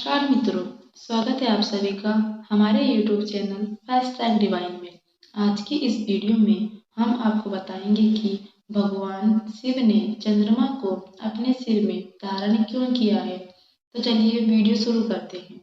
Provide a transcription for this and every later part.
नमस्कार मित्रों, स्वागत है आप सभी का हमारे YouTube channel fast track divine में। आज की इस वीडियो में हम आपको बताएंगे कि भगवान शिव ने चंद्रमा को अपने सिर में धारण क्यों किया है। तो चलिए वीडियो शुरू करते हैं।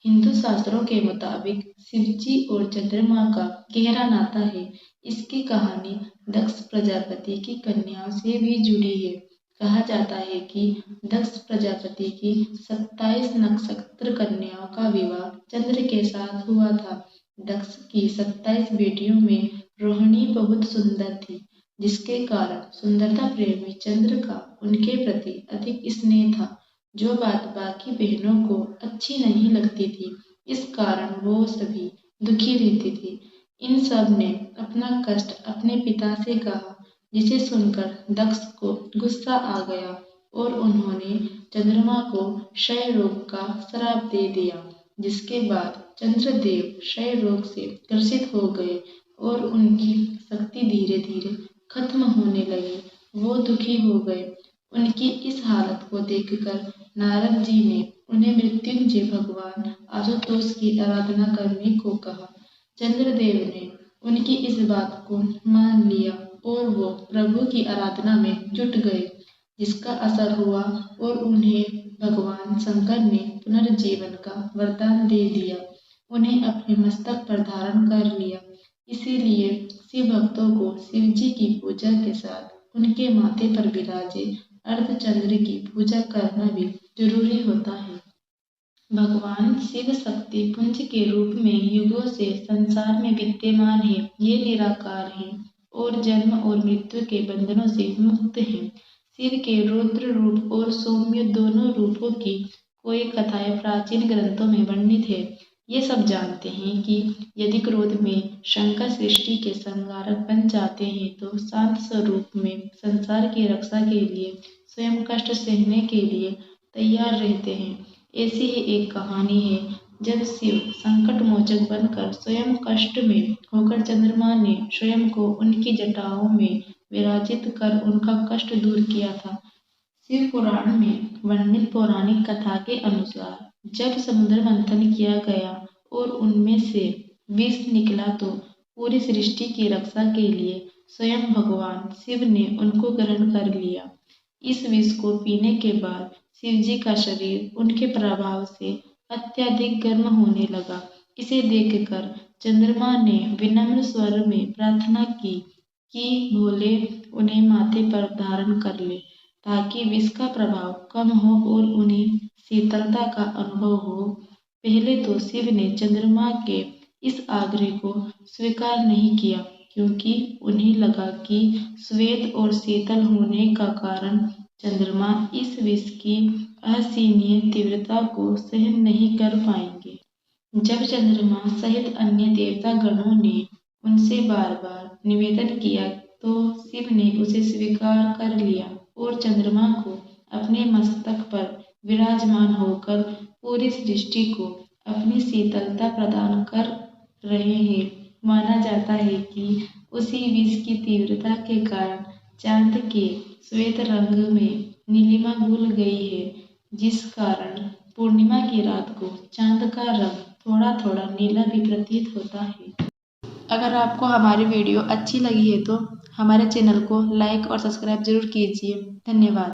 हिंदू शास्त्रों के मुताबिक शिव जी और चंद्रमा का गहरा नाता है। इसकी कहानी दक्ष प्रजापति की कन्याओं से भी जुड़ी है। कहा जाता है कि दक्ष प्रजापति की 27 नक्षत्र कन्याओं का विवाह चंद्र के साथ हुआ था। दक्ष की 27 बेटियों में रोहिणी बहुत सुंदर थी, जिसके कारण सुंदरता प्रेमी चंद्र का उनके प्रति अधिक स्नेह था, जो बात बाकी बहनों को अच्छी नहीं लगती थी। इस कारण वो सभी दुखी रहती थी। इन सब ने अपना कष्ट अपने पिता से कहा, जिसे सुनकर दक्ष को गुस्सा आ गया और उन्होंने चंद्रमा को क्षय रोग का श्राप दे दिया। जिसके बाद चंद्रदेव क्षय रोग से ग्रसित हो गए और उनकी शक्ति धीरे धीरे खत्म होने लगी। वो दुखी हो गए। उनकी इस हालत को देखकर नारद जी ने उन्हें मृत्युंजय भगवान आशुतोष की आराधना करने को कहा। चंद्रदेव ने उनकी इस बात को मान लिया और वो प्रभु की आराधना में जुट गए, जिसका असर हुआ और उन्हें भगवान शंकर ने पुनर्जीवन का वरदान दे दिया। उन्हें अपने मस्तक पर धारण कर लिया। इसीलिए शिव भक्तों को शिव जी की पूजा के साथ उनके माथे पर विराजे अर्धचंद्र की पूजा करना भी जरूरी होता है। भगवान शिव शक्ति पुंज के रूप में युगों से संसार में विद्यमान है। ये निराकार है और जन्म और मृत्यु के बंधनों से मुक्त हैं। शिव के रौद्र रूप और सौम्य दोनों रूपों की कोई कथाएं प्राचीन ग्रंथों में वर्णित है। ये सब जानते हैं कि यदि क्रोध में शंकर सृष्टि के संहारक बन जाते हैं तो शांत स्वरूप में संसार की रक्षा के लिए स्वयं कष्ट सहने के लिए तैयार रहते हैं। ऐसी ही एक कहानी है, जब शिव संकट मोचक बनकर स्वयं कष्ट में होकर चंद्रमा ने स्वयं को उनकी जटाओं में विराजित कर उनका कष्ट दूर किया था। शिव पुराण में वर्णित पौराणिक कथा के अनुसार जब समुद्र मंथन किया गया और उनमें से विष निकला तो पूरी सृष्टि की रक्षा के लिए स्वयं भगवान शिव ने उनको ग्रहण कर लिया। इस विष को पीने के बाद शिव जी का शरीर उनके प्रभाव से अत्यधिक गर्म होने लगा। इसे देखकर चंद्रमा ने विनम्र स्वर में प्रार्थना की कि भोले उन्हें माथे पर धारण कर ले, ताकि विष का प्रभाव कम हो और उन्हें शीतलता का अनुभव हो। पहले तो शिव ने चंद्रमा के इस आग्रह को स्वीकार नहीं किया, क्योंकि उन्हें लगा कि श्वेत और शीतल होने का कारण चंद्रमा इस विष की असहनीय तीव्रता को सहन नहीं कर पाएंगे। जब चंद्रमा सहित अन्य देवता गणों ने उनसे बार बार निवेदन किया तो शिव ने उसे स्वीकार कर लिया और चंद्रमा को अपने मस्तक पर विराजमान होकर पूरी सृष्टि को अपनी शीतलता प्रदान कर रहे हैं। माना जाता है कि उसी विष की तीव्रता के कारण चांद के श्वेत रंग में नीलिमा घुल गई है, जिस कारण पूर्णिमा की रात को चांद का रंग थोड़ा थोड़ा नीला भी प्रतीत होता है। अगर आपको हमारी वीडियो अच्छी लगी है तो हमारे चैनल को लाइक और सब्सक्राइब जरूर कीजिए। धन्यवाद।